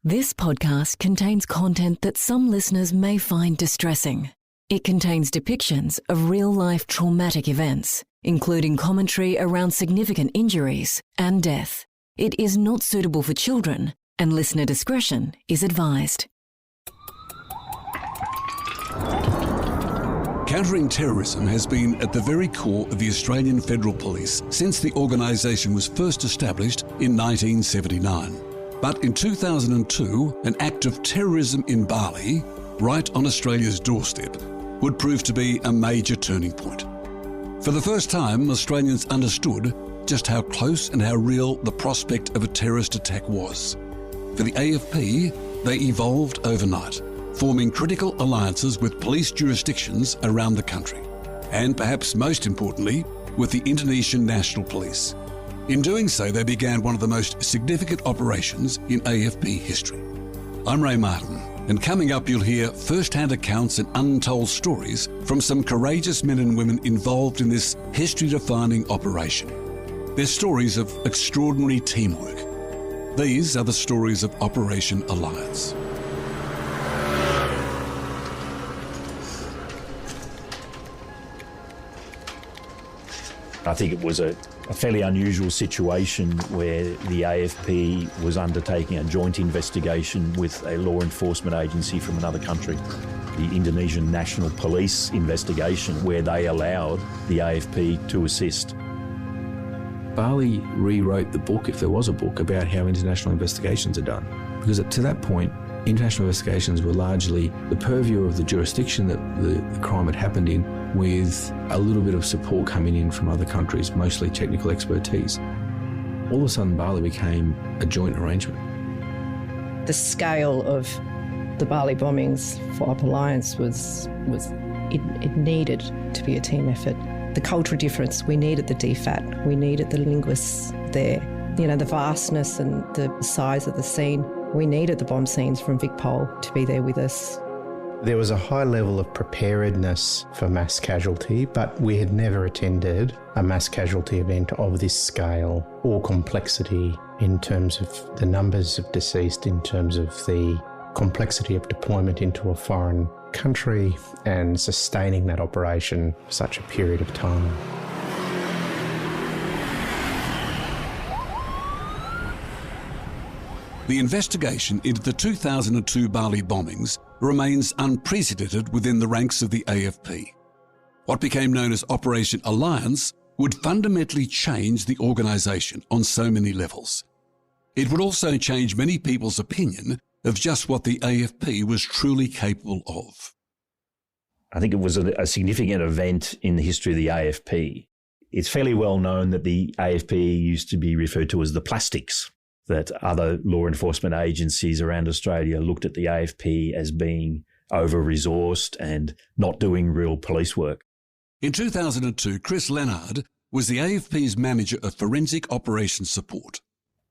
This podcast contains content that some listeners may find distressing. It contains depictions of real-life traumatic events, including commentary around significant injuries and death. It is not suitable for children, and listener discretion is advised. Countering terrorism has been at the very core of the Australian Federal Police since the organisation was first established in 1979. But in 2002, an act of terrorism in Bali, right on Australia's doorstep, would prove to be a major turning point. For the first time, Australians understood just how close and how real the prospect of a terrorist attack was. For the AFP, they evolved overnight, forming critical alliances with police jurisdictions around the country, and perhaps most importantly, with the Indonesian National Police. In doing so, they began one of the most significant operations in AFP history. I'm Ray Martin, and coming up you'll hear first-hand accounts and untold stories from some courageous men and women involved in this history-defining operation. They're stories of extraordinary teamwork. These are the stories of Operation Alliance. I think it was a fairly unusual situation where the AFP was undertaking a joint investigation with a law enforcement agency from another country, the Indonesian National Police investigation, where they allowed the AFP to assist. Bali rewrote the book, if there was a book, about how international investigations are done. Because to that point, international investigations were largely the purview of the jurisdiction that the crime had happened in, with a little bit of support coming in from other countries, mostly technical expertise. All of a sudden, Bali became a joint arrangement. The scale of the Bali bombings for Op Alliance it needed to be a team effort. The cultural difference, we needed the DFAT, we needed the linguists there. You know, the vastness and the size of the scene. We needed the bomb scenes from VicPol to be there with us. There was a high level of preparedness for mass casualty, but we had never attended a mass casualty event of this scale or complexity in terms of the numbers of deceased, in terms of the complexity of deployment into a foreign country and sustaining that operation for such a period of time. The investigation into the 2002 Bali bombings remains unprecedented within the ranks of the AFP. What became known as Operation Alliance would fundamentally change the organisation on so many levels. It would also change many people's opinion of just what the AFP was truly capable of. I think it was a significant event in the history of the AFP. It's fairly well known that the AFP used to be referred to as the plastics, that other law enforcement agencies around Australia looked at the AFP as being over-resourced and not doing real police work. In 2002, Chris Leonard was the AFP's manager of forensic operations support.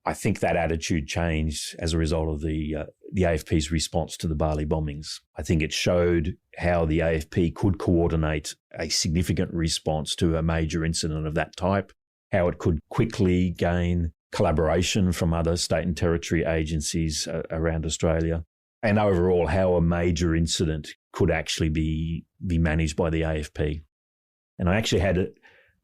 I think that attitude changed as a result of the AFP's response to the Bali bombings. I think it showed how the AFP could coordinate a significant response to a major incident of that type, how it could quickly gain collaboration from other state and territory agencies around Australia, and overall how a major incident could actually be managed by the AFP. And I actually had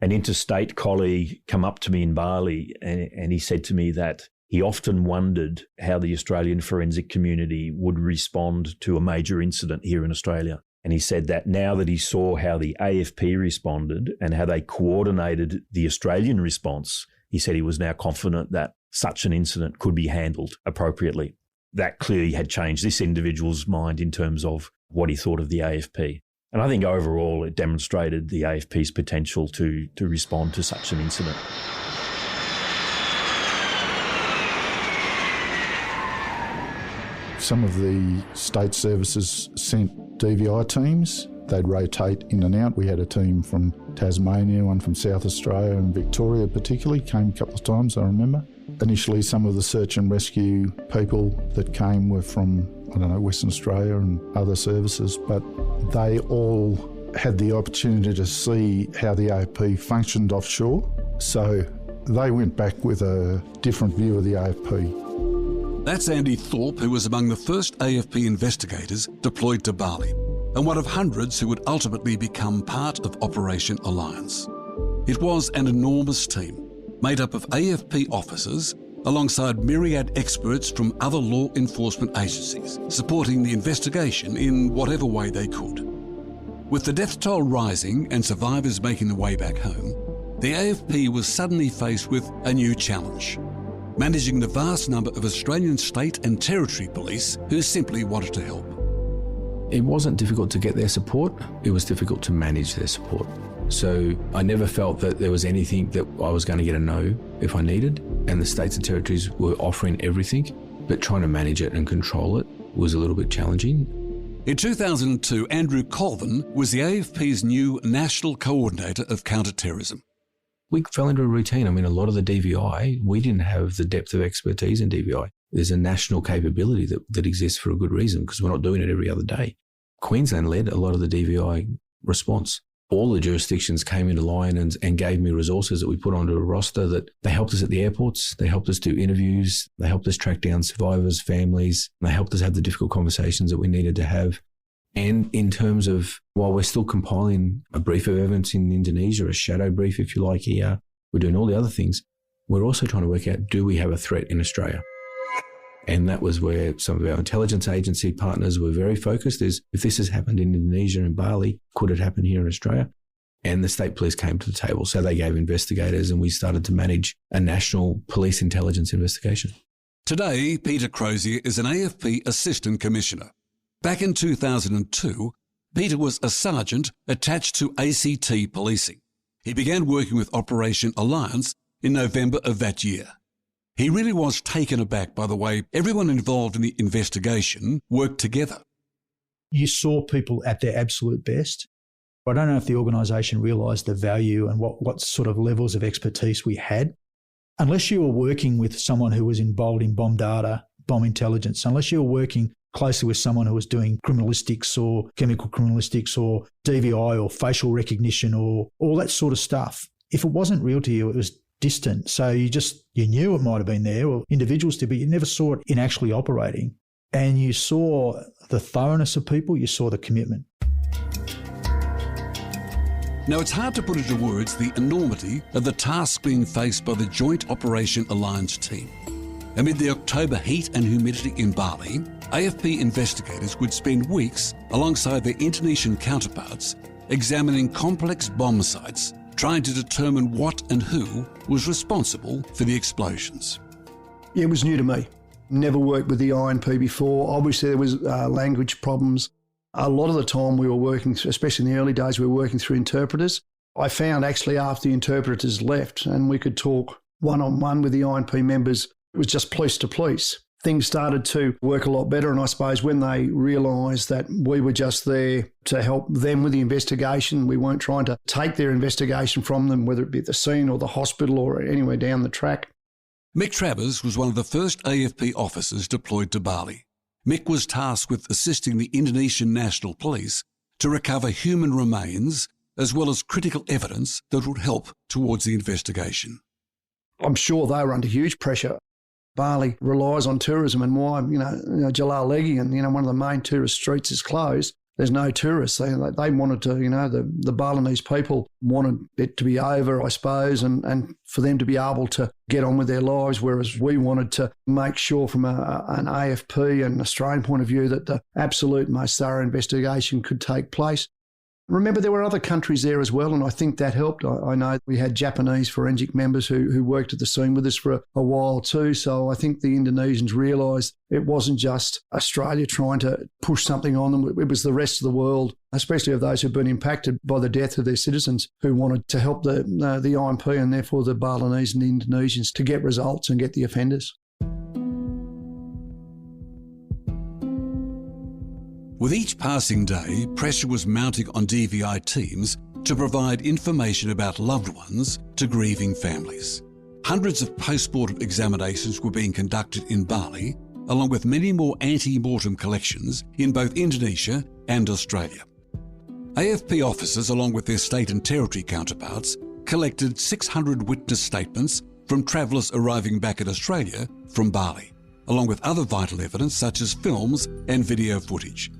an interstate colleague come up to me in Bali and he said to me that he often wondered how the Australian forensic community would respond to a major incident here in Australia. And he said that now that he saw how the AFP responded and how they coordinated the Australian response, he said he was now confident that such an incident could be handled appropriately. That clearly had changed this individual's mind in terms of what he thought of the AFP. And I think overall it demonstrated the AFP's potential to respond to such an incident. Some of the state services sent DVI teams. They'd rotate in and out. We had a team from Tasmania, one from South Australia and Victoria particularly, came a couple of times, I remember. Initially, some of the search and rescue people that came were from, Western Australia and other services, but they all had the opportunity to see how the AFP functioned offshore. So they went back with a different view of the AFP. That's Andy Thorpe, who was among the first AFP investigators deployed to Bali, and one of hundreds who would ultimately become part of Operation Alliance. It was an enormous team, made up of AFP officers alongside myriad experts from other law enforcement agencies, supporting the investigation in whatever way they could. With the death toll rising and survivors making their way back home, the AFP was suddenly faced with a new challenge: managing the vast number of Australian state and territory police who simply wanted to help. It wasn't difficult to get their support, it was difficult to manage their support. So I never felt that there was anything that I was going to get a no if I needed, and the states and territories were offering everything, but trying to manage it and control it was a little bit challenging. In 2002, Andrew Colvin was the AFP's new National Coordinator of Counter-Terrorism. We fell into a routine. I mean, a lot of the DVI, we didn't have the depth of expertise in DVI. There's a national capability that exists for a good reason, because we're not doing it every other day. Queensland led a lot of the DVI response. All the jurisdictions came into line and gave me resources that we put onto a roster that they helped us at the airports, they helped us do interviews, they helped us track down survivors, families, they helped us have the difficult conversations that we needed to have. And in terms of, while we're still compiling a brief of evidence in Indonesia, a shadow brief, if you like, here, we're doing all the other things, we're also trying to work out, do we have a threat in Australia? And that was where some of our intelligence agency partners were very focused, is if this has happened in Indonesia and Bali, could it happen here in Australia? And the state police came to the table. So they gave investigators and we started to manage a national police intelligence investigation. Today, Peter Crozier is an AFP Assistant Commissioner. Back in 2002, Peter was a sergeant attached to ACT Policing. He began working with Operation Alliance in November of that year. He really was taken aback by the way everyone involved in the investigation worked together. You saw people at their absolute best. I don't know if the organisation realised the value and what sort of levels of expertise we had. Unless you were working with someone who was involved in bomb data, bomb intelligence, unless you were working closely with someone who was doing criminalistics or chemical criminalistics or DVI or facial recognition or all that sort of stuff, if it wasn't real to you, it was distant. So you knew it might have been there, or individuals did, but you never saw it in actually operating. And you saw the thoroughness of people, you saw the commitment. Now, it's hard to put into words the enormity of the task being faced by the Joint Operation Alliance team. Amid the October heat and humidity in Bali, AFP investigators would spend weeks alongside their Indonesian counterparts examining complex bomb sites, trying to determine what and who was responsible for the explosions. It was new to me. Never worked with the INP before. Obviously, there was language problems. A lot of the time we were working, especially in the early days, we were working through interpreters. I found actually after the interpreters left and we could talk one-on-one with the INP members, it was just police to police. Things started to work a lot better, and I suppose when they realised that we were just there to help them with the investigation, we weren't trying to take their investigation from them, whether it be at the scene or the hospital or anywhere down the track. Mick Travers was one of the first AFP officers deployed to Bali. Mick was tasked with assisting the Indonesian National Police to recover human remains as well as critical evidence that would help towards the investigation. I'm sure they were under huge pressure. Bali relies on tourism, and why, Jalal Legian, one of the main tourist streets is closed. There's no tourists. They wanted to, the Balinese people wanted it to be over, I suppose, and for them to be able to get on with their lives, whereas we wanted to make sure from an AFP and Australian point of view that the absolute most thorough investigation could take place. Remember, there were other countries there as well, and I think that helped. I know we had Japanese forensic members who worked at the scene with us for a while too, so I think the Indonesians realised it wasn't just Australia trying to push something on them. It was the rest of the world, especially of those who've been impacted by the death of their citizens, who wanted to help the INP and therefore the Balinese and the Indonesians to get results and get the offenders. With each passing day, pressure was mounting on DVI teams to provide information about loved ones to grieving families. Hundreds of post-mortem examinations were being conducted in Bali, along with many more ante-mortem collections in both Indonesia and Australia. AFP officers, along with their state and territory counterparts, collected 600 witness statements from travellers arriving back in Australia from Bali. along with other vital evidence such as films and video footage.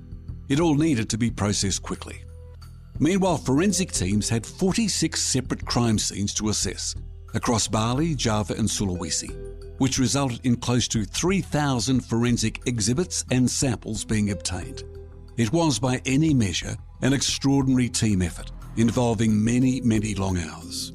It all needed to be processed quickly. Meanwhile, forensic teams had 46 separate crime scenes to assess across Bali, Java and Sulawesi, which resulted in close to 3,000 forensic exhibits and samples being obtained. It was, by any measure, an extraordinary team effort involving many, many long hours.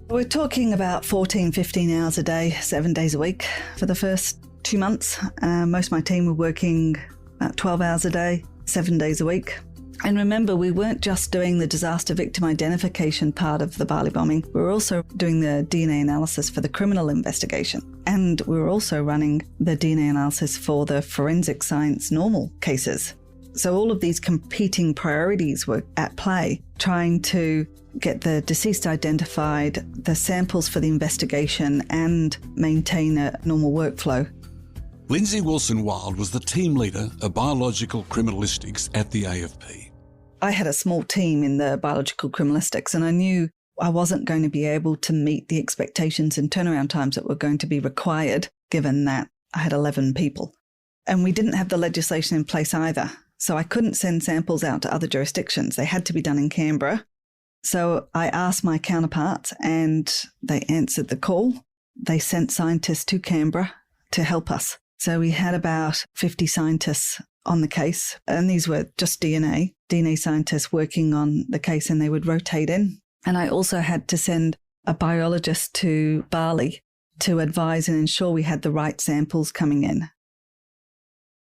We're talking about 14, 15 hours a day, 7 days a week for the first 2 months. Most of my team were working about 12 hours a day, 7 days a week. And remember, we weren't just doing the disaster victim identification part of the Bali bombing. We were also doing the DNA analysis for the criminal investigation. And we were also running the DNA analysis for the forensic science normal cases. So all of these competing priorities were at play, trying to get the deceased identified, the samples for the investigation, and maintain a normal workflow. Lindsay Wilson-Wild was the team leader of biological criminalistics at the AFP. I had a small team in the biological criminalistics, and I knew I wasn't going to be able to meet the expectations and turnaround times that were going to be required, given that I had 11 people. And we didn't have the legislation in place either. So I couldn't send samples out to other jurisdictions. They had to be done in Canberra. So I asked my counterparts and they answered the call. They sent scientists to Canberra to help us. So we had about 50 scientists on the case, and these were just DNA scientists working on the case, and they would rotate in. And I also had to send a biologist to Bali to advise and ensure we had the right samples coming in.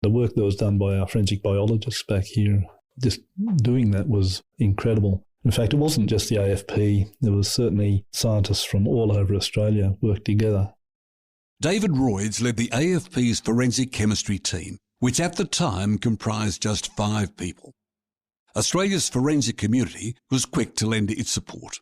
The work that was done by our forensic biologists back here, just doing that was incredible. In fact, it wasn't just the AFP. There was certainly scientists from all over Australia worked together. David Royds led the AFP's forensic chemistry team, which at the time comprised just 5 people. Australia's forensic community was quick to lend its support.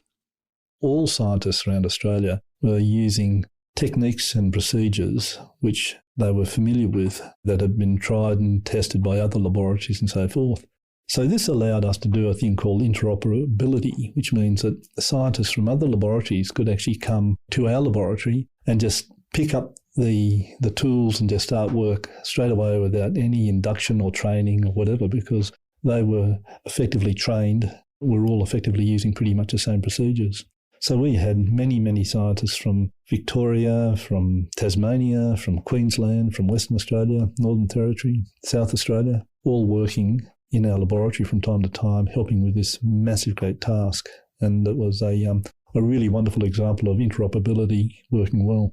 All scientists around Australia were using techniques and procedures which they were familiar with that had been tried and tested by other laboratories and so forth. So this allowed us to do a thing called interoperability, which means that the scientists from other laboratories could actually come to our laboratory and just pick up the tools and just start work straight away without any induction or training or whatever, because they were effectively trained. We're all effectively using pretty much the same procedures. So we had many, many scientists from Victoria, from Tasmania, from Queensland, from Western Australia, Northern Territory, South Australia, all working in our laboratory from time to time, helping with this massive, great task. And it was a really wonderful example of interoperability working well.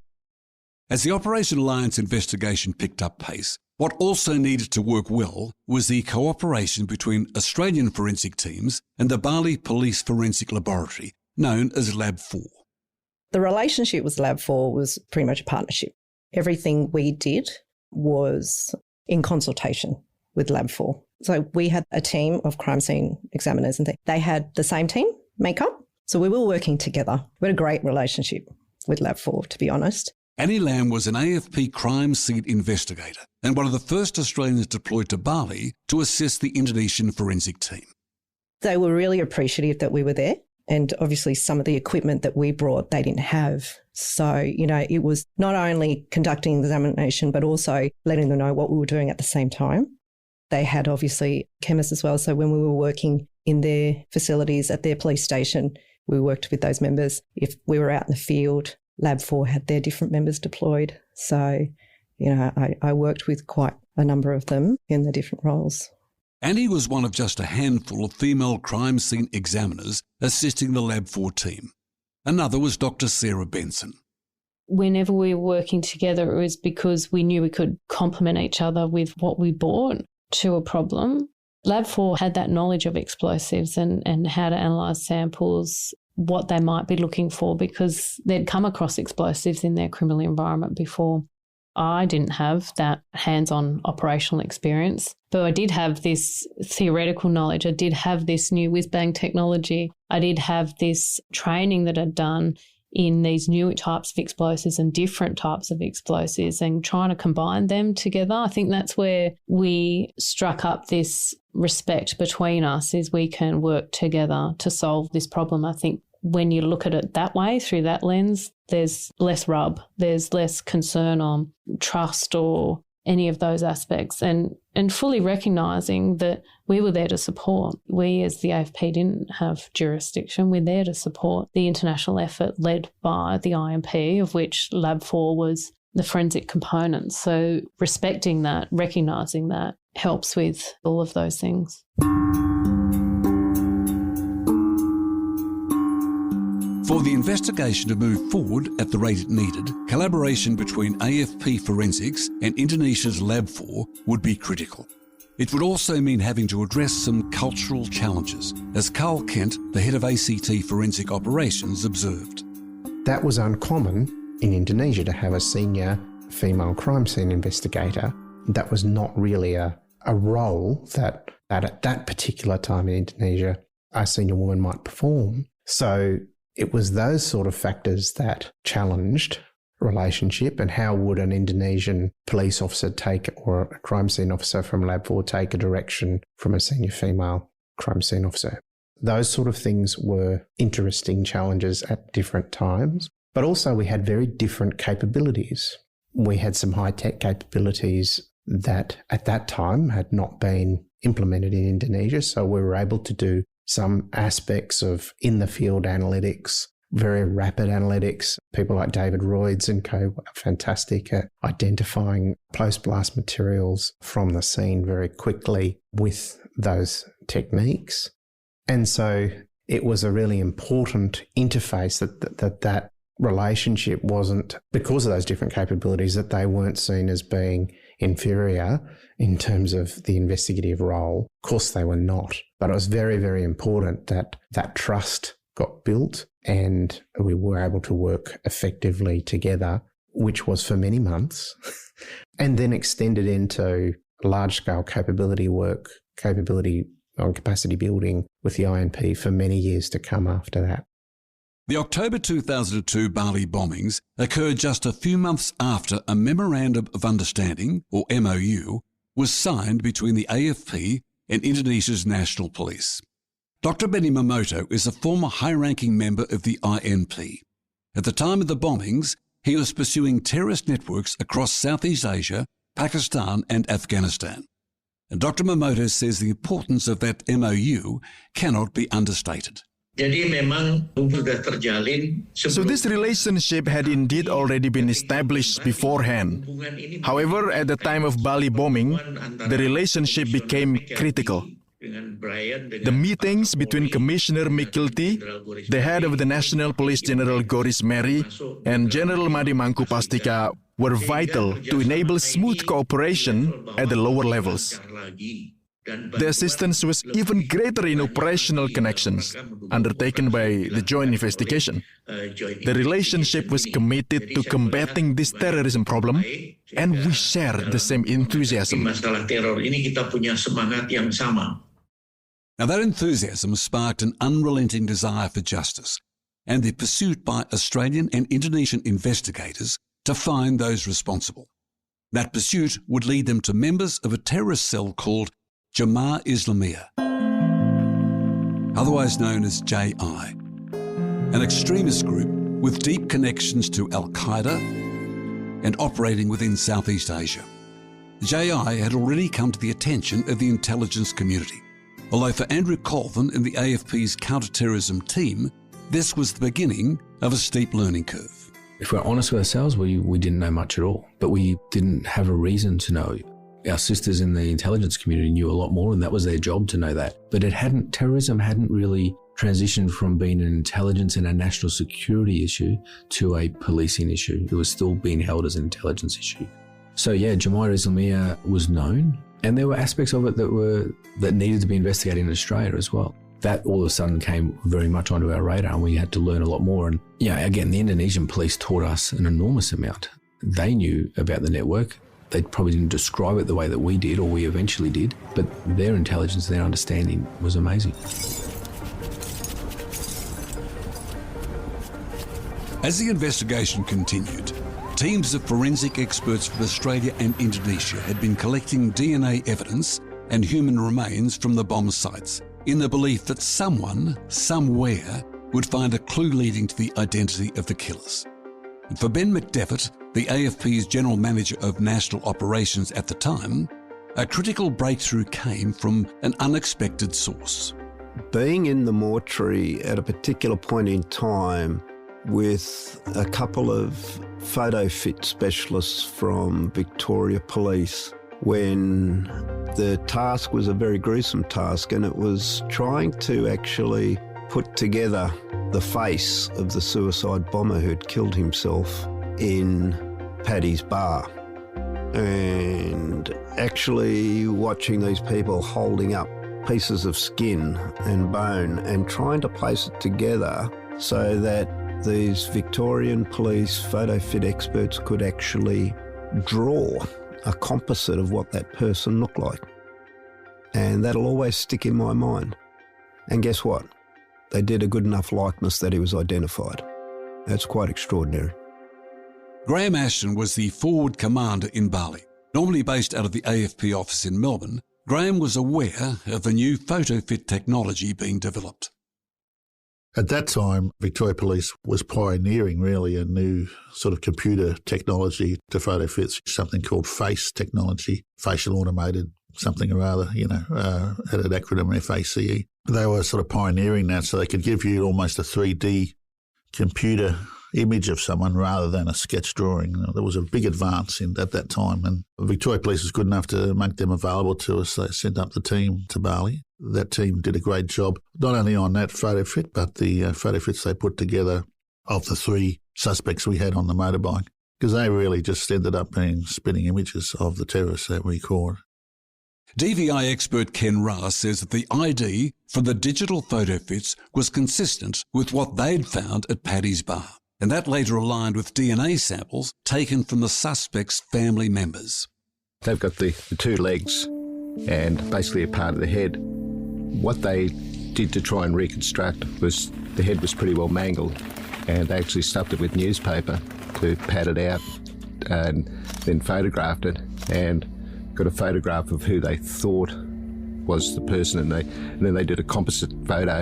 As the Operation Alliance investigation picked up pace, what also needed to work well was the cooperation between Australian forensic teams and the Bali Police Forensic Laboratory, known as Lab 4. The relationship with Lab 4 was pretty much a partnership. Everything we did was in consultation with Lab 4. So we had a team of crime scene examiners and they had the same team makeup. So we were working together. We had a great relationship with Lab 4, to be honest. Annie Lamb was an AFP crime scene investigator and one of the first Australians deployed to Bali to assist the Indonesian forensic team. They were really appreciative that we were there. And obviously some of the equipment that we brought, they didn't have. So, it was not only conducting the examination, but also letting them know what we were doing at the same time. They had obviously chemists as well. So when we were working in their facilities at their police station, we worked with those members. If we were out in the field, Lab 4 had their different members deployed. So, I worked with quite a number of them in the different roles. Annie was one of just a handful of female crime scene examiners assisting the Lab 4 team. Another was Dr. Sarah Benson. Whenever we were working together, it was because we knew we could complement each other with what we brought to a problem. Lab 4 had that knowledge of explosives and how to analyse samples, what they might be looking for, because they'd come across explosives in their criminal environment before. I didn't have that hands-on operational experience, but I did have this theoretical knowledge. I did have this new whiz-bang technology. I did have this training that I'd done in these new types of explosives and different types of explosives and trying to combine them together. I think that's where we struck up this respect between us, is we can work together to solve this problem. I think when you look at it that way, through that lens, there's less rub, there's less concern on trust or any of those aspects, and fully recognising that we were there to support. We as the AFP didn't have jurisdiction. We're there to support the international effort led by the INP, of which Lab 4 was the forensic component. So respecting that, recognising that, helps with all of those things. For the investigation to move forward at the rate it needed, collaboration between AFP Forensics and Indonesia's Lab 4 would be critical. It would also mean having to address some cultural challenges, as Carl Kent, the head of ACT Forensic Operations, observed. That was uncommon in Indonesia to have a senior female crime scene investigator. That was not really a role that at that particular time in Indonesia a senior woman might perform. So it was those sort of factors that challenged relationship, and how would an Indonesian police officer take, or a crime scene officer from Lab 4 take a direction from a senior female crime scene officer. Those sort of things were interesting challenges at different times, but also we had very different capabilities. We had some high-tech capabilities that at that time had not been implemented in Indonesia, so we were able to do some aspects of in-the-field analytics, very rapid analytics. People like David Royds and co are fantastic at identifying post-blast materials from the scene very quickly with those techniques. And so it was a really important interface that relationship wasn't, because of those different capabilities, that they weren't seen as being inferior in terms of the investigative role. Of course they were not, but it was very, very important that that trust got built and we were able to work effectively together, which was for many months, and then extended into large-scale capability work, capability on capacity building with the INP for many years to come after that. The October 2002 Bali bombings occurred just a few months after a Memorandum of Understanding, or MOU, was signed between the AFP and Indonesia's National Police. Dr. Benny Mamoto is a former high-ranking member of the INP. At the time of the bombings, he was pursuing terrorist networks across Southeast Asia, Pakistan and Afghanistan. And Dr. Mamoto says the importance of that MOU cannot be understated. So this relationship had indeed already been established beforehand. However, at the time of Bali bombing, the relationship became critical. The meetings between Commissioner Mikilty, the head of the National Police General Goris Mary, and General Madi Mangkupastika were vital to enable smooth cooperation at the lower levels. The assistance was even greater in operational connections undertaken by the joint investigation. The relationship was committed to combating this terrorism problem, and we share the same enthusiasm. Now that enthusiasm sparked an unrelenting desire for justice and the pursuit by Australian and Indonesian investigators to find those responsible. That pursuit would lead them to members of a terrorist cell called Jemaah Islamiyah, otherwise known as JI, an extremist group with deep connections to Al-Qaeda and operating within Southeast Asia. JI had already come to the attention of the intelligence community, although for Andrew Colvin and the AFP's counter-terrorism team, this was the beginning of a steep learning curve. If we're honest with ourselves, we didn't know much at all, but we didn't have a reason to know. Our sisters in the intelligence community knew a lot more, and that was their job to know that. But terrorism hadn't really transitioned from being an intelligence and a national security issue to a policing issue. It was still being held as an intelligence issue. So yeah, Jemaah Islamiyah was known, and there were aspects of it that needed to be investigated in Australia as well. That all of a sudden came very much onto our radar, and we had to learn a lot more. And again, the Indonesian police taught us an enormous amount. They knew about the network. They probably didn't describe it the way that we did, or we eventually did, but their intelligence, their understanding was amazing. As the investigation continued, teams of forensic experts from Australia and Indonesia had been collecting DNA evidence and human remains from the bomb sites in the belief that someone, somewhere, would find a clue leading to the identity of the killers. And for Ben McDevitt, the AFP's General Manager of National Operations at the time, a critical breakthrough came from an unexpected source. Being in the mortuary at a particular point in time with a couple of photo fit specialists from Victoria Police, when the task was a very gruesome task, and it was trying to actually put together the face of the suicide bomber who'd killed himself in Paddy's Bar. And actually watching these people holding up pieces of skin and bone and trying to place it together so that these Victorian police photo fit experts could actually draw a composite of what that person looked like. And that'll always stick in my mind. And guess what? They did a good enough likeness that he was identified. That's quite extraordinary. Graham Ashton was the forward commander in Bali. Normally based out of the AFP office in Melbourne, Graham was aware of the new photo fit technology being developed. At that time, Victoria Police was pioneering really a new sort of computer technology to photo fits, something called FACE technology, facial automated something or other, had an acronym FACE. They were sort of pioneering that so they could give you almost a 3D computer image of someone rather than a sketch drawing. There was a big advance at that time, and Victoria Police was good enough to make them available to us. They sent up the team to Bali. That team did a great job, not only on that photo fit, but the photo fits they put together of the three suspects we had on the motorbike, because they really just ended up being spinning images of the terrorists that we caught. DVI expert Ken Ra says that the ID for the digital photo fits was consistent with what they'd found at Paddy's Bar, and that later aligned with DNA samples taken from the suspect's family members. They've got the two legs and basically a part of the head. What they did to try and reconstruct was the head was pretty well mangled, and they actually stuffed it with newspaper to pad it out and then photographed it and got a photograph of who they thought was the person, and then they did a composite photo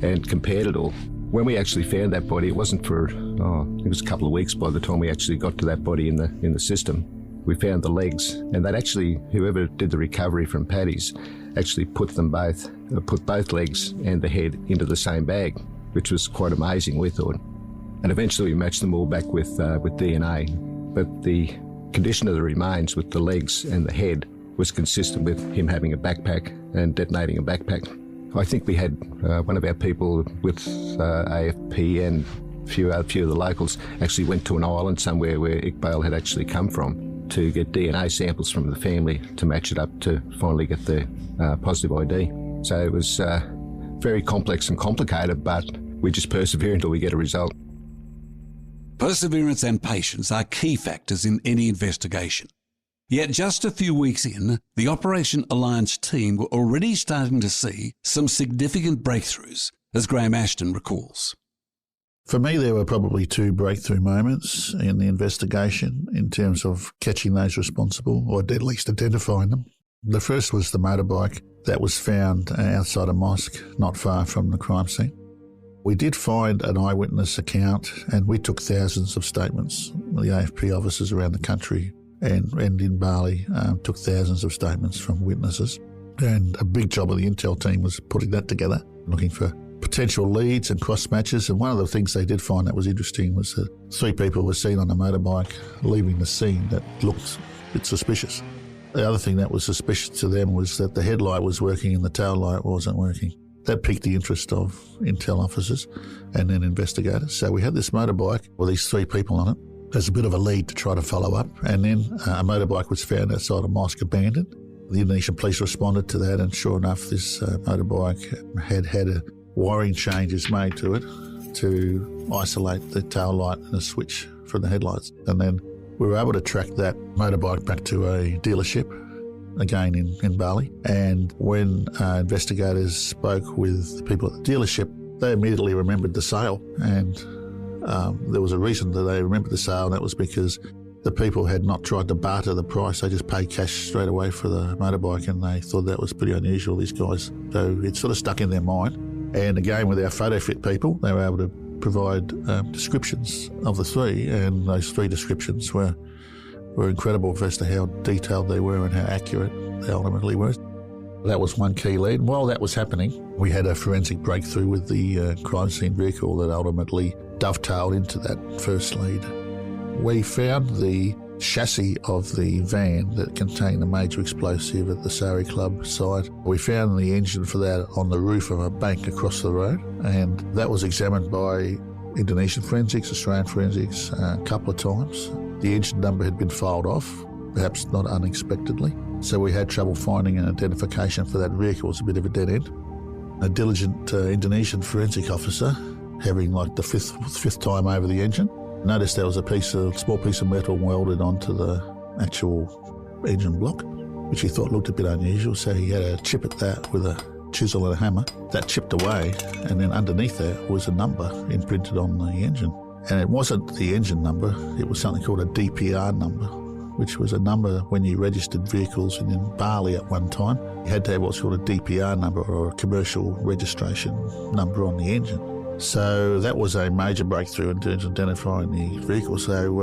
and compared it all. When we actually found that body, it wasn't for, it was a couple of weeks by the time we actually got to that body in the system. We found the legs, and that actually, whoever did the recovery from Paddy's, actually put both legs and the head into the same bag, which was quite amazing, we thought. And eventually we matched them all back with DNA. But the condition of the remains with the legs and the head was consistent with him having a backpack and detonating a backpack. I think we had one of our people with AFP and a few of the locals actually went to an island somewhere where Iqbal had actually come from to get DNA samples from the family to match it up to finally get the positive ID. So it was very complex and complicated, but we just persevere until we get a result. Perseverance and patience are key factors in any investigation. Yet just a few weeks in, the Operation Alliance team were already starting to see some significant breakthroughs, as Graham Ashton recalls. For me, there were probably two breakthrough moments in the investigation in terms of catching those responsible, or at least identifying them. The first was the motorbike that was found outside a mosque not far from the crime scene. We did find an eyewitness account, and we took thousands of statements. The AFP officers around the country and in Bali took thousands of statements from witnesses. And a big job of the intel team was putting that together, looking for potential leads and cross-matches. And one of the things they did find that was interesting was that 3 people were seen on a motorbike leaving the scene that looked a bit suspicious. The other thing that was suspicious to them was that the headlight was working and the tail light wasn't working. That piqued the interest of intel officers and then investigators. So we had this motorbike with these 3 people on it as a bit of a lead to try to follow up. And then a motorbike was found outside a mosque abandoned. The Indonesian police responded to that, and sure enough, this motorbike had a wiring changes made to it to isolate the tail light and a switch from the headlights. And then we were able to track that motorbike back to a dealership, again in Bali. And when investigators spoke with the people at the dealership, they immediately remembered the sale. And there was a reason that they remembered the sale, and that was because the people had not tried to barter the price. They just paid cash straight away for the motorbike, and they thought that was pretty unusual, these guys. So it sort of stuck in their mind. And again, with our photo fit people, they were able to provide descriptions of the three, and those three descriptions were incredible as to how detailed they were and how accurate they ultimately were. That was one key lead. While that was happening, we had a forensic breakthrough with the crime scene vehicle that ultimately dovetailed into that first lead. We found the chassis of the van that contained the major explosive at the Sari Club site. We found the engine for that on the roof of a bank across the road, and that was examined by Indonesian forensics, Australian forensics a couple of times. The engine number had been filed off, perhaps not unexpectedly, so we had trouble finding an identification for that vehicle. It was a bit of a dead end. A diligent Indonesian forensic officer, having like the fifth time over the engine, noticed there was a small piece of metal welded onto the actual engine block, which he thought looked a bit unusual, so he had a chip at that with a chisel and a hammer. That chipped away, and then underneath that was a number imprinted on the engine. And it wasn't the engine number, it was something called a DPR number, which was a number when you registered vehicles in Bali at one time. You had to have what's called a DPR number, or a commercial registration number on the engine. So that was a major breakthrough in terms of identifying the vehicle. So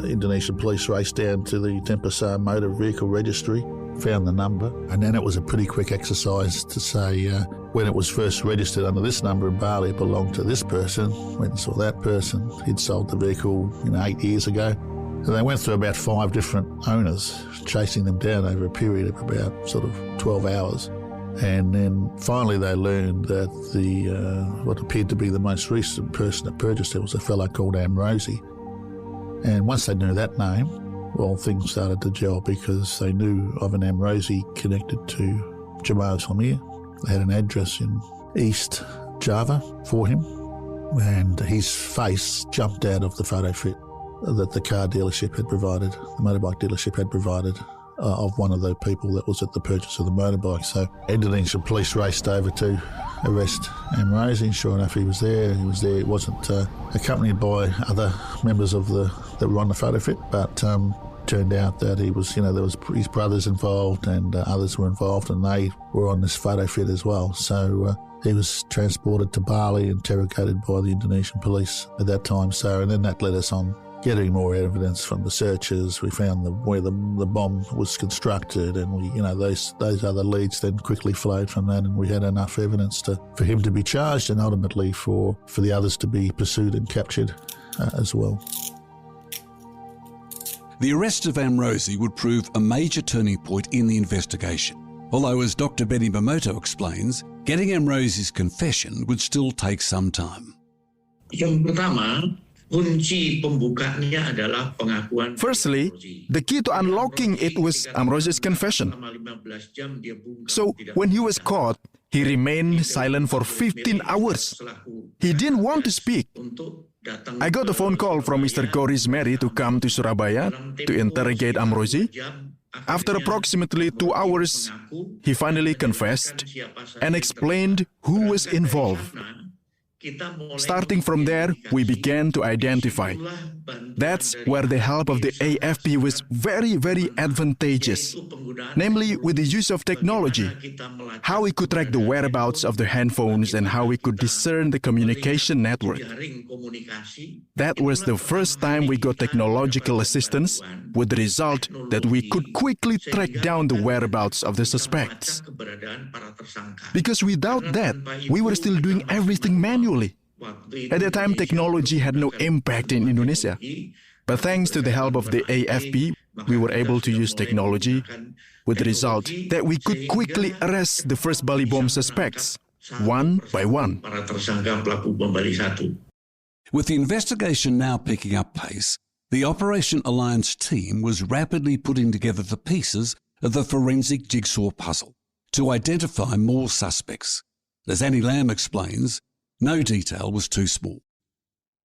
Indonesian police raced down to the Denpasar Motor Vehicle Registry, found the number, and then it was a pretty quick exercise to say when it was first registered under this number in Bali, it belonged to this person. Went and saw that person. He'd sold the vehicle 8 years ago. And they went through about 5 different owners, chasing them down over a period of about sort of 12 hours. And then finally they learned that what appeared to be the most recent person that purchased it was a fellow called Amrosi. And once they knew that name, well, things started to gel, because they knew of an Amrosi connected to Jamal Samir. They had an address in East Java for him, and his face jumped out of the photo fit that the car dealership had provided, the motorbike dealership had provided, of one of the people that was at the purchase of the motorbike. So Indonesian police raced over to arrest Amrosi. Sure enough, he was there. He wasn't accompanied by other members of that were on the photo fit, but turned out that he was, there was his brothers involved, and others were involved, and they were on this photo fit as well. So he was transported to Bali, interrogated by the Indonesian police at that time. So, and then that led us on getting more evidence from the searchers. We found where the bomb was constructed, and we, those other leads then quickly flowed from that, and we had enough evidence for him to be charged, and ultimately for the others to be pursued and captured as well. The arrest of Amrosi would prove a major turning point in the investigation. Although, as Dr. Benny Mamoto explains, getting Amrosi's confession would still take some time. Yang pertama, firstly, the key to unlocking it was Amrosi's confession. So, when he was caught, he remained silent for 15 hours. He didn't want to speak. I got a phone call from Mr. Goris Mary to come to Surabaya to interrogate Amrosi. After approximately 2 hours, he finally confessed and explained who was involved. Starting from there, we began to identify. That's where the help of the AFP was very, very advantageous, namely with the use of technology, how we could track the whereabouts of the handphones and how we could discern the communication network. That was the first time we got technological assistance, with the result that we could quickly track down the whereabouts of the suspects. Because without that, we were still doing everything manually. At that time, technology had no impact in Indonesia. But thanks to the help of the AFP, we were able to use technology, with the result that we could quickly arrest the first Bali bomb suspects, one by one. With the investigation now picking up pace, the Operation Alliance team was rapidly putting together the pieces of the forensic jigsaw puzzle to identify more suspects. As Annie Lamb explains, no detail was too small.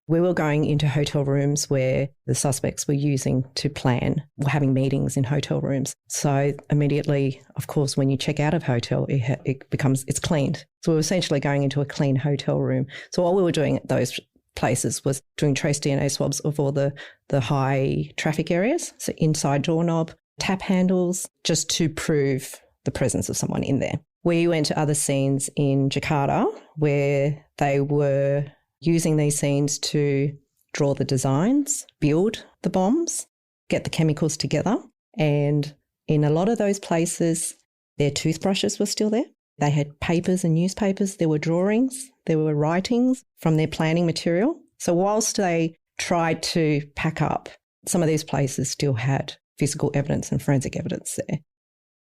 We were going into hotel rooms where the suspects were using to plan, or having meetings in hotel rooms. So immediately, of course, when you check out of hotel, it's cleaned. So we were essentially going into a clean hotel room. So what we were doing at those places was doing trace DNA swabs of all the high traffic areas, so inside doorknob, tap handles, just to prove the presence of someone in there. We went to other scenes in Jakarta where they were using these scenes to draw the designs, build the bombs, get the chemicals together. And in a lot of those places, their toothbrushes were still there. They had papers and newspapers. There were drawings. There were writings from their planning material. So whilst they tried to pack up, some of these places still had physical evidence and forensic evidence there.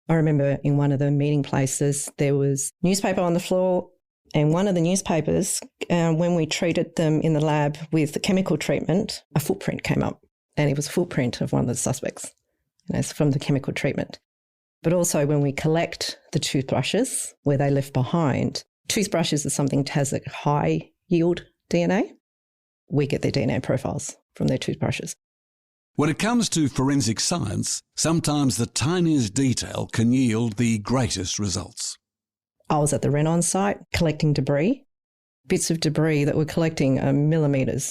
I remember in one of the meeting places, there was newspaper on the floor, and one of the newspapers, when we treated them in the lab with the chemical treatment, a footprint came up, and it was a footprint of one of the suspects, and it's from the chemical treatment. But also when we collect the toothbrushes where they left behind, toothbrushes are something that has a high yield DNA. We get their DNA profiles from their toothbrushes. When it comes to forensic science, sometimes the tiniest detail can yield the greatest results. I was at the Renon site collecting debris. Bits of debris that we're collecting are millimetres.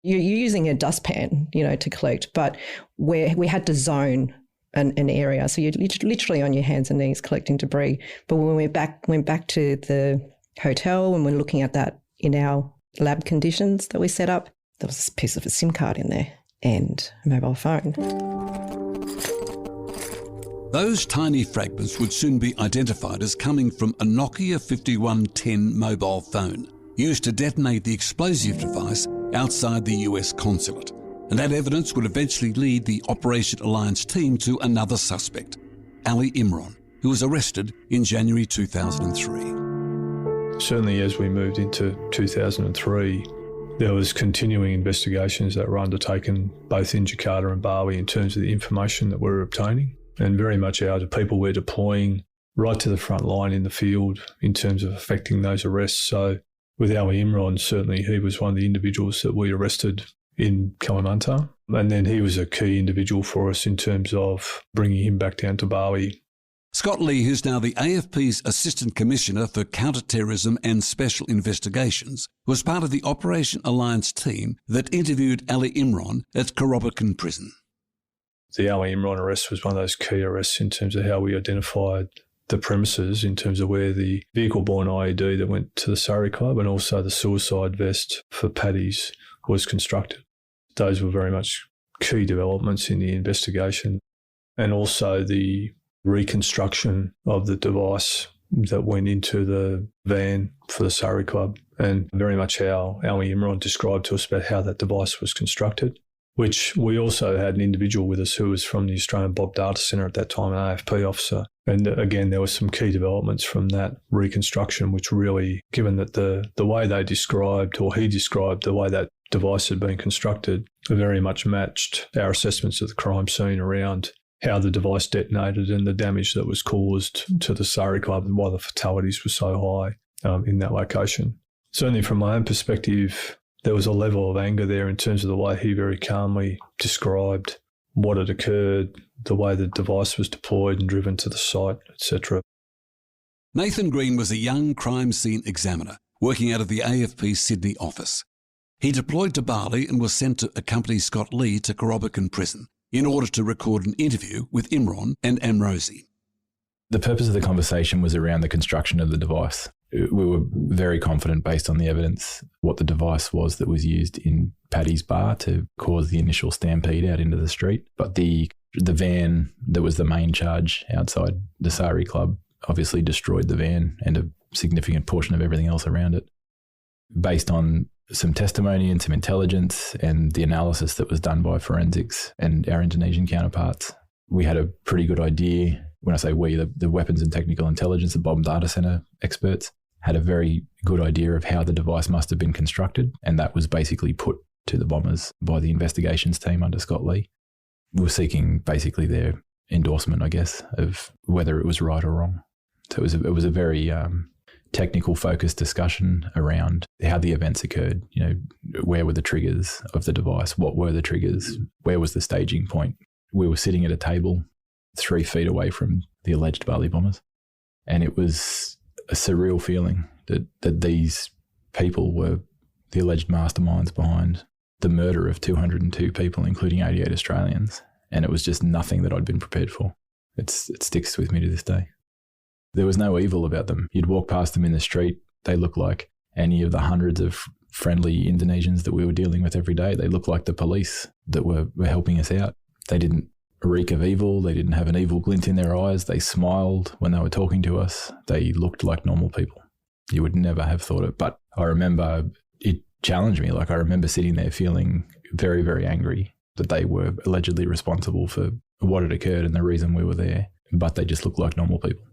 You're using a dustpan, to collect, but we had to zone an area. So you're literally on your hands and knees collecting debris. But when we went back to the hotel and we're looking at that in our lab conditions that we set up, there was a piece of a SIM card in there and a mobile phone. Those tiny fragments would soon be identified as coming from a Nokia 5110 mobile phone used to detonate the explosive device outside the US consulate. And that evidence would eventually lead the Operation Alliance team to another suspect, Ali Imran, who was arrested in January 2003. Certainly as we moved into 2003, there was continuing investigations that were undertaken both in Jakarta and Bali in terms of the information that we were obtaining, and very much our people we're deploying right to the front line in the field in terms of effecting those arrests. So with Ali Imran, certainly he was one of the individuals that we arrested in Kalimantan, and then he was a key individual for us in terms of bringing him back down to Bali. Scott Lee, who's now the AFP's Assistant Commissioner for Counterterrorism and Special Investigations, was part of the Operation Alliance team that interviewed Ali Imran at Kerobokan Prison. The Ali Imran arrest was one of those key arrests in terms of how we identified the premises, in terms of where the vehicle-borne IED that went to the Surrey Club and also the suicide vest for Paddy's was constructed. Those were very much key developments in the investigation, and also the reconstruction of the device that went into the van for the Surrey Club, and very much how Ali Imran described to us about how that device was constructed, which we also had an individual with us who was from the Australian Bob Data Centre at that time, an AFP officer. And again, there were some key developments from that reconstruction, which really, given that the way they described, or he described the way that device had been constructed, very much matched our assessments of the crime scene around how the device detonated and the damage that was caused to the Surrey Club and why the fatalities were so high in that location. Certainly from my own perspective, there was a level of anger there in terms of the way he very calmly described what had occurred, the way the device was deployed and driven to the site, etc. Nathan Green was a young crime scene examiner working out of the AFP Sydney office. He deployed to Bali and was sent to accompany Scott Lee to Kerobokan Prison in order to record an interview with Imran and Amrozi. The purpose of the conversation was around the construction of the device. We were very confident, based on the evidence, what the device was that was used in Paddy's bar to cause the initial stampede out into the street. But the van that was the main charge outside the Surrey Club obviously destroyed the van and a significant portion of everything else around it. Based on some testimony and some intelligence and the analysis that was done by forensics and our Indonesian counterparts, we had a pretty good idea. When I say we, the weapons and technical intelligence, the bomb data centre experts, had a very good idea of how the device must have been constructed, and that was basically put to the bombers by the investigations team under Scott Lee. We were seeking basically their endorsement, I guess, of whether it was right or wrong. So it was a very technical focused discussion around how the events occurred. Where were the triggers of the device? What were the triggers? Where was the staging point? We were sitting at a table 3 feet away from the alleged Bali bombers, and it was a surreal feeling that these people were the alleged masterminds behind the murder of 202 people, including 88 Australians, and it was just nothing that I'd been prepared for. It sticks with me to this day. There was no evil about them. You'd walk past them in the street. They looked like any of the hundreds of friendly Indonesians that we were dealing with every day. They looked like the police that were helping us out. They didn't reek of evil. They didn't have an evil glint in their eyes. They smiled when they were talking to us. They looked like normal people. You would never have thought it. But I remember it challenged me. Like, I remember sitting there feeling very, very angry that they were allegedly responsible for what had occurred and the reason we were there, but they just looked like normal people.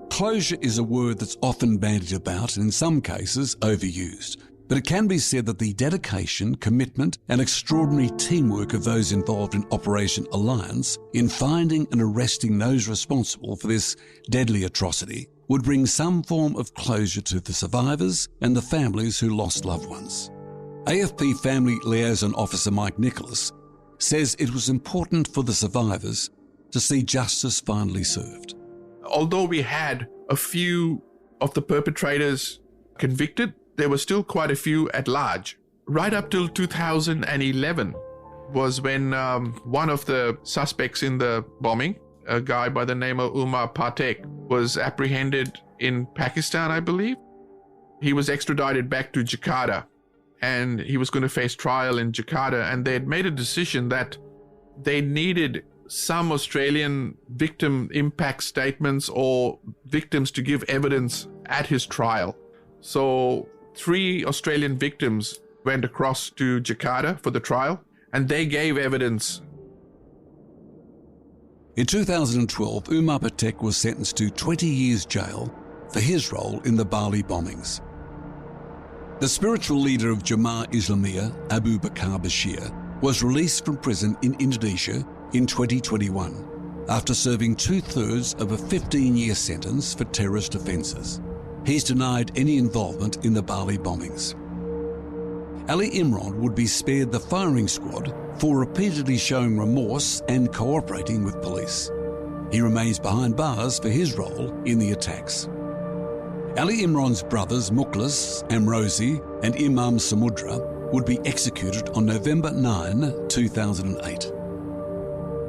Closure is a word that's often bandied about and in some cases overused. But it can be said that the dedication, commitment and extraordinary teamwork of those involved in Operation Alliance in finding and arresting those responsible for this deadly atrocity would bring some form of closure to the survivors and the families who lost loved ones. AFP Family Liaison Officer Mike Nicholas says it was important for the survivors to see justice finally served. Although we had a few of the perpetrators convicted, there were still quite a few at large. Right up till 2011 was when one of the suspects in the bombing, a guy by the name of Umar Patek, was apprehended in Pakistan, I believe. He was extradited back to Jakarta and he was going to face trial in Jakarta, and they had made a decision that they needed some Australian victim impact statements or victims to give evidence at his trial. So 3 Australian victims went across to Jakarta for the trial, and they gave evidence. In 2012, Umar Patek was sentenced to 20 years jail for his role in the Bali bombings. The spiritual leader of Jemaah Islamiyah, Abu Bakar Bashir, was released from prison in Indonesia in 2021 after serving 2/3 of a 15-year sentence for terrorist offences. He's denied any involvement in the Bali bombings. Ali Imran would be spared the firing squad for repeatedly showing remorse and cooperating with police. He remains behind bars for his role in the attacks. Ali Imran's brothers Mukhlis, Amrozi and Imam Samudra would be executed on November 9, 2008.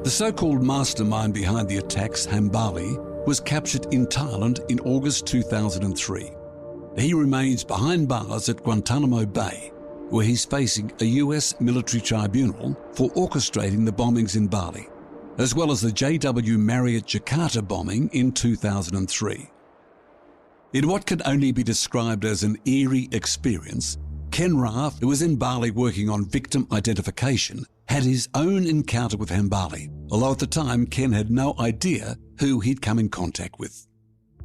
The so-called mastermind behind the attacks, Hambali, was captured in Thailand in August 2003. He remains behind bars at Guantanamo Bay, where he's facing a US military tribunal for orchestrating the bombings in Bali, as well as the JW Marriott Jakarta bombing in 2003. In what can only be described as an eerie experience, Ken Raff, who was in Bali working on victim identification, had his own encounter with Hambali, although at the time Ken had no idea who he'd come in contact with.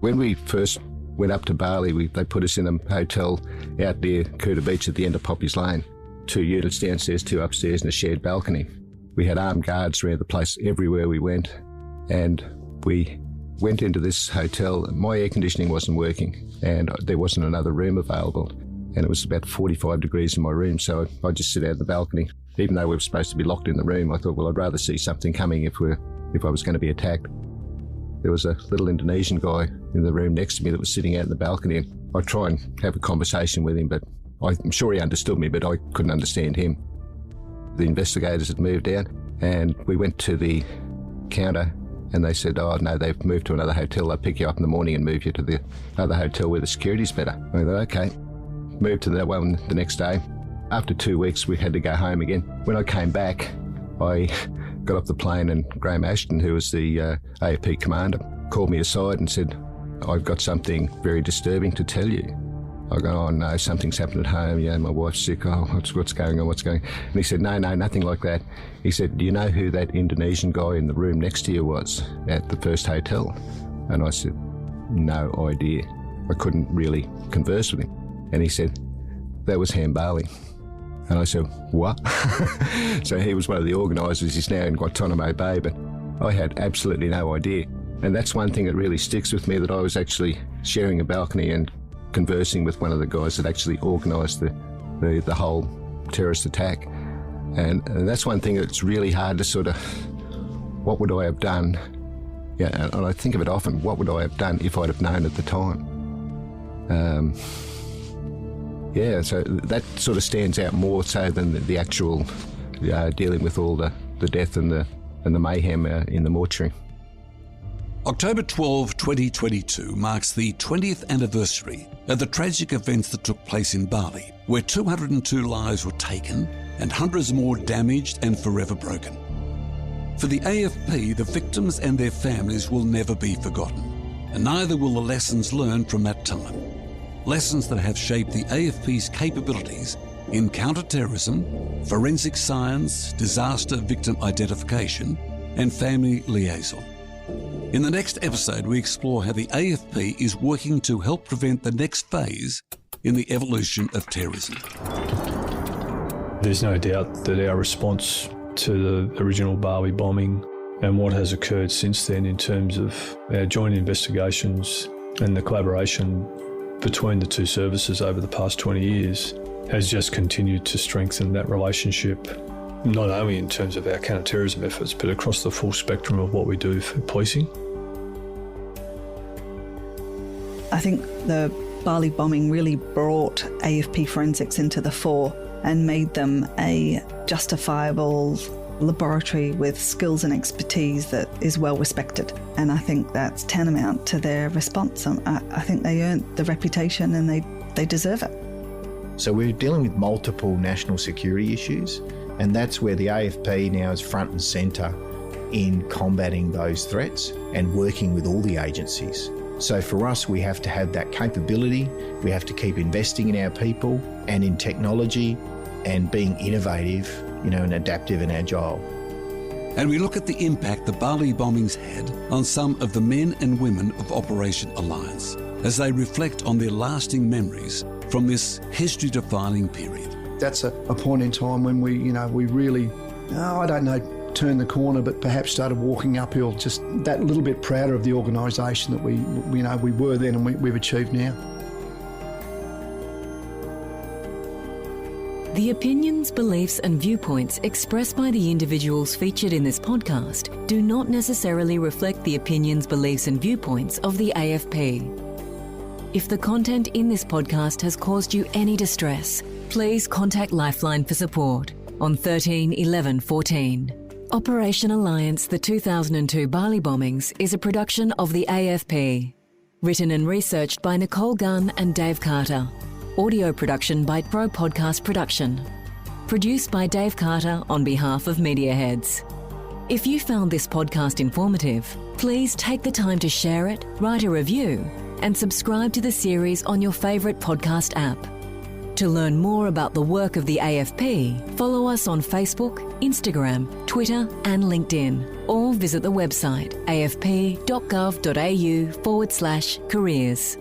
When we first went up to Bali, they put us in a hotel out near Kuta Beach at the end of Poppy's Lane. 2 units downstairs, 2 upstairs and a shared balcony. We had armed guards around the place everywhere we went, and we went into this hotel. My air conditioning wasn't working and there wasn't another room available, and it was about 45 degrees in my room, so I just sit out on the balcony. Even though we were supposed to be locked in the room, I thought, well, I'd rather see something coming if I was going to be attacked. There was a little Indonesian guy in the room next to me that was sitting out in the balcony, and I'd try and have a conversation with him, but I'm sure he understood me, but I couldn't understand him. The investigators had moved out, and we went to the counter, and they said, oh, no, they've moved to another hotel. They'll pick you up in the morning and move you to the other hotel where the security's better. I thought, okay. Moved to that one the next day. After 2 weeks, we had to go home again. When I came back, I got off the plane, and Graham Ashton, who was the AFP commander, called me aside and said, I've got something very disturbing to tell you. I go, oh no, something's happened at home. Yeah, my wife's sick. Oh, what's going on? What's going on? And he said, no, nothing like that. He said, do you know who that Indonesian guy in the room next to you was at the first hotel? And I said, no idea. I couldn't really converse with him. And he said, that was Hambali. And I said, what? So he was one of the organisers. He's now in Guantanamo Bay, but I had absolutely no idea. And that's one thing that really sticks with me, that I was actually sharing a balcony and conversing with one of the guys that actually organised the whole terrorist attack. And that's one thing that's really hard to sort of, what would I have done? Yeah, and I think of it often, what would I have done if I'd have known at the time? So that sort of stands out more so than the actual dealing with all the death and the mayhem in the mortuary. October 12, 2022 marks the 20th anniversary of the tragic events that took place in Bali, where 202 lives were taken and hundreds more damaged and forever broken. For the AFP, the victims and their families will never be forgotten, and neither will the lessons learned from that time. Lessons that have shaped the AFP's capabilities in counter-terrorism, forensic science, disaster victim identification, and family liaison. In the next episode, we explore how the AFP is working to help prevent the next phase in the evolution of terrorism. There's no doubt that our response to the original Bali bombing and what has occurred since then in terms of our joint investigations and the collaboration between the two services over the past 20 years has just continued to strengthen that relationship, not only in terms of our counter-terrorism efforts, but across the full spectrum of what we do for policing. I think the Bali bombing really brought AFP forensics into the fore and made them a justifiable laboratory with skills and expertise that is well respected. And I think that's tantamount to their response. I think they earned the reputation and they deserve it. So we're dealing with multiple national security issues, and that's where the AFP now is front and centre in combating those threats and working with all the agencies. So for us, we have to have that capability, we have to keep investing in our people and in technology and being innovative, and adaptive and agile. And we look at the impact the Bali bombings had on some of the men and women of Operation Alliance as they reflect on their lasting memories from this history-defining period. That's a point in time when we really, turned the corner, but perhaps started walking uphill, just that little bit prouder of the organisation that we were then and we've achieved now. The opinions, beliefs and viewpoints expressed by the individuals featured in this podcast do not necessarily reflect the opinions, beliefs and viewpoints of the AFP. If the content in this podcast has caused you any distress, please contact Lifeline for support on 13 11 14. Operation Alliance, the 2002 Bali Bombings, is a production of the AFP. Written and researched by Nicole Gunn and Dave Carter. Audio production by Pro Podcast Production. Produced by Dave Carter on behalf of Media Heads. If you found this podcast informative, please take the time to share it, write a review, and subscribe to the series on your favourite podcast app. To learn more about the work of the AFP, follow us on Facebook, Instagram, Twitter and LinkedIn, or visit the website afp.gov.au/careers.